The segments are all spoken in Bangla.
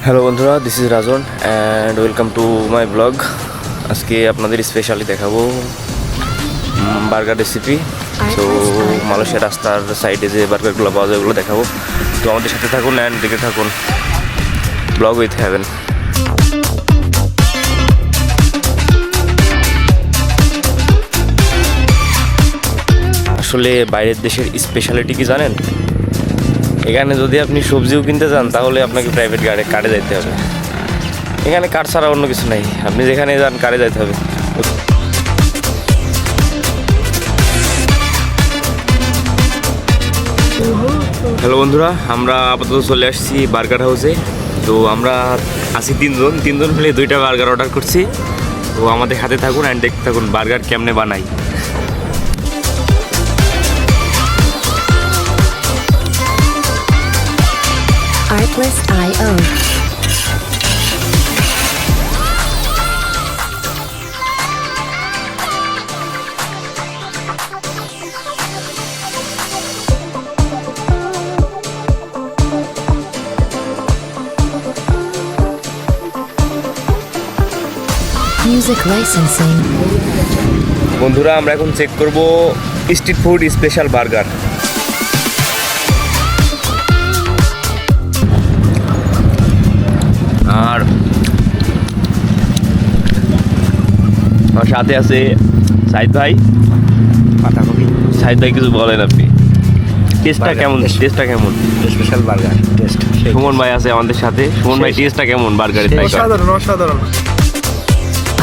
হ্যালো বন্ধুরা, this is Rajan and welcome to my blog. আজকে আপনাদের স্পেশালি দেখাবো বার্গার রেসিপি। তো মালয়েশিয়া রাস্তার সাইডে যে বার্গারগুলো পাওয়া যায় ওগুলো দেখাবো। তো আমাদের সাথে থাকুন অ্যান্ড দেখে থাকুন ব্লগ উইথ হ্যাভেন। আসলে বাইরের দেশের স্পেশালিটি কি জানেন? এখানে যদি আপনি সবজিও কিনতে যান তাহলে আপনাকে প্রাইভেট কারে যাইতে হবে। এখানে কার ছাড়া অন্য কিছু নাই, আপনি যেখানে যান কারে যাইতে হবে। হ্যালো বন্ধুরা, আমরা আপাতত চলে আসছি বার্গার হাউসে। তো আমরা আছি তিনজন মিলে 2টা বার্গার অর্ডার করছি। তো আমাদের হাতে থাকুন অ্যান্ড দেখতে থাকুন বার্গার কেমনে বানাই। Artlist.io Music licensing. বন্ধুরা, আমরা এখন চেক করব স্ট্রিট ফুড স্পেশাল বার্গার। আর আমার সাথে আছে সাইদ ভাই। পাতাকপি সাইদ ভাই কিছু বলেন আপনি, টেস্টটা কেমন? Special burger test. সুমন ভাই আছে আমাদের সাথে। সুমন ভাই, টেস্টটা কেমন বার্গারের? অসাধারণ।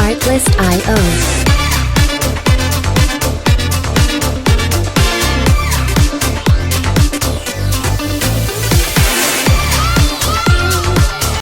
Artlist.io